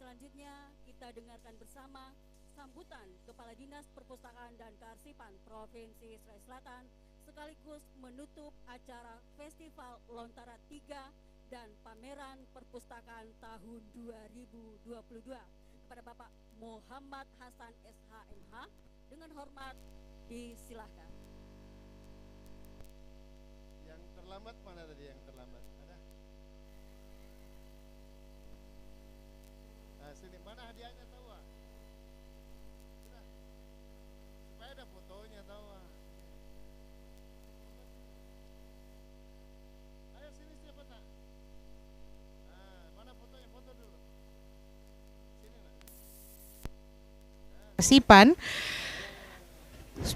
Selanjutnya kita dengarkan bersama sambutan Kepala Dinas Perpustakaan dan Kearsipan Provinsi Sulawesi Selatan sekaligus menutup acara Festival Lontara 3 dan Pameran Perpustakaan tahun 2022 kepada Bapak Muhammad Hasan SHMH. Dengan hormat disilahkan. Yang terlambat mana tadi yang terlambat? Ada? Nah, sini mana hadiahnya tahu? Sudah. Supaya ada fotonya tahu. Ayo sini siapa nak? Nah, mana fotonya? Foto dulu. Sini nak. Sipan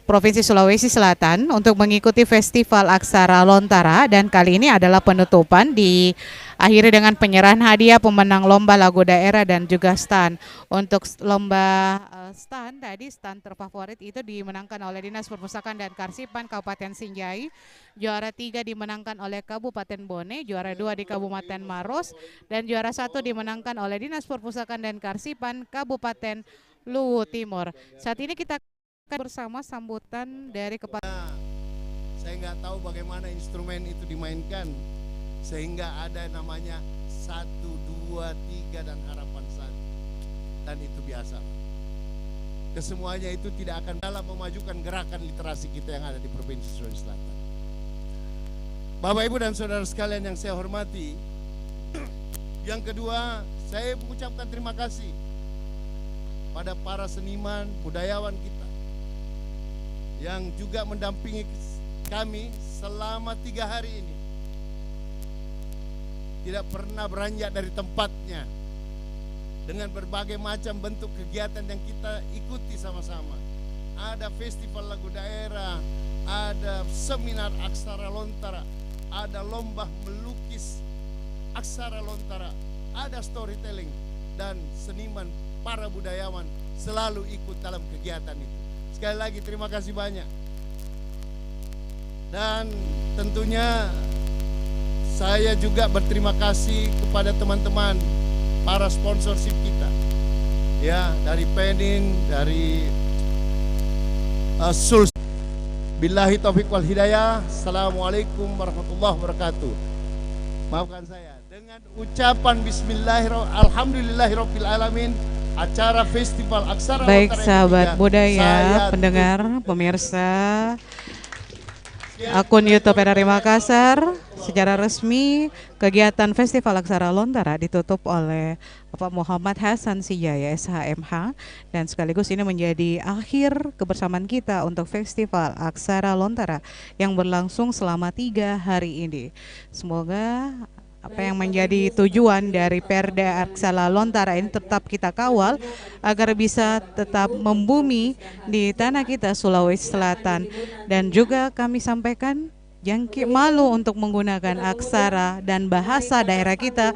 Provinsi Sulawesi Selatan untuk mengikuti Festival Aksara Lontara, dan kali ini adalah penutupan diakhiri dengan penyerahan hadiah pemenang lomba lagu daerah dan juga stand. Untuk lomba stand tadi, stand terfavorit itu dimenangkan oleh Dinas Perpustakaan dan Kearsipan Kabupaten Sinjai. Juara 3 dimenangkan oleh Kabupaten Bone, juara 2 di Kabupaten Maros, dan juara 1 dimenangkan oleh Dinas Perpustakaan dan Kearsipan Kabupaten Luwu Timur. Saat ini kita bersama sambutan dari Kepala. Saya nggak tahu bagaimana instrumen itu dimainkan sehingga ada namanya 1, 2, 3 dan harapan 1, dan itu biasa. Kesemuanya itu tidak akan dalam memajukan gerakan literasi kita yang ada di Provinsi Sulawesi Selatan. Bapak Ibu dan saudara sekalian yang saya hormati, yang kedua saya mengucapkan terima kasih pada para seniman budayawan kita yang juga mendampingi kami selama 3 hari ini. Tidak pernah beranjak dari tempatnya dengan berbagai macam bentuk kegiatan yang kita ikuti sama-sama. Ada festival lagu daerah, ada seminar aksara lontara, ada lomba melukis aksara lontara, ada storytelling, dan seniman para budayawan selalu ikut dalam kegiatan itu. Sekali lagi terima kasih banyak. Dan tentunya saya juga berterima kasih kepada teman-teman para sponsorship kita. Ya, dari Penin, dari Sul. Billahi taufiq wal hidayah. Assalamualaikum warahmatullahi wabarakatuh. Maafkan saya dengan ucapan bismillahirrahmanirrahim, alhamdulillahirabbil alamin. Acara Festival Aksara Baik Lontara sahabat ketiga, budaya, pendengar, pemirsa akun YouTube RRI Makassar, secara resmi kegiatan Festival Aksara Lontara ditutup oleh Bapak Muhammad Hasan Sijaya SHMH, dan sekaligus ini menjadi akhir kebersamaan kita untuk Festival Aksara Lontara yang berlangsung selama 3 hari ini. Semoga apa yang menjadi tujuan dari Perda Aksara Lontara ini tetap kita kawal agar bisa tetap membumi di tanah kita Sulawesi Selatan. Dan juga kami sampaikan, jangan malu untuk menggunakan aksara dan bahasa daerah kita